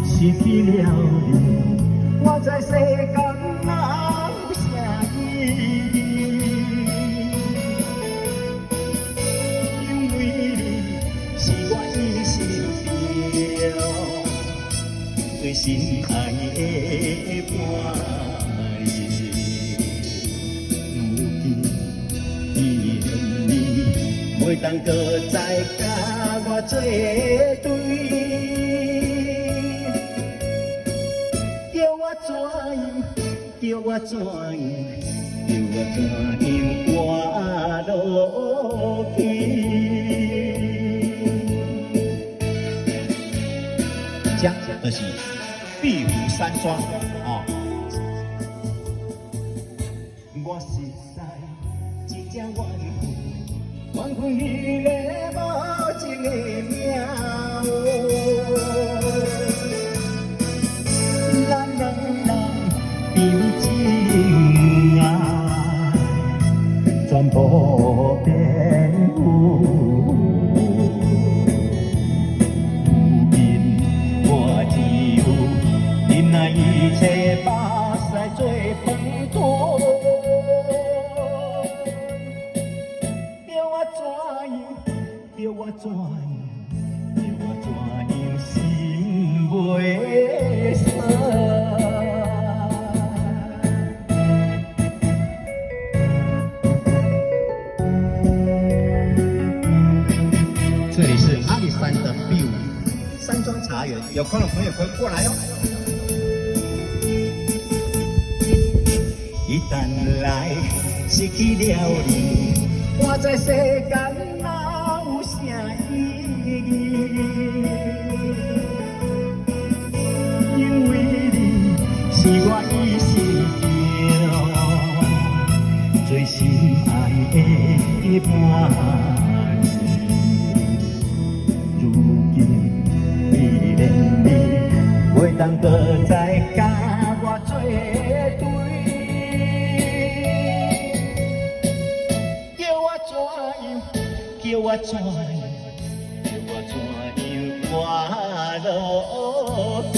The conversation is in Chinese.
失去了你，我在世间哪有啥意义？因为你是我一生中最心爱的伴侣。如今伊恨你，袂当搁再甲我作对。 叫我怎样？叫我怎样活落去？这就是壁虎山庄哦。我实在一只怨恨，怨恨迄个无情的命。咱两人。 情爱全部变有，如今我只有忍耐一切，把屎做饭汤。叫我怎样？叫我怎样？叫我怎样心袂散？ 这里是阿里山的 view 山庄茶园，有空的朋友可以过来哦。一旦来失去了你，我在世间哪有啥意义？因为你是我一生中最心爱的伴。 如今你连你，袂当搁再甲我作对，叫我怎样？叫我怎样？叫我怎样活落去？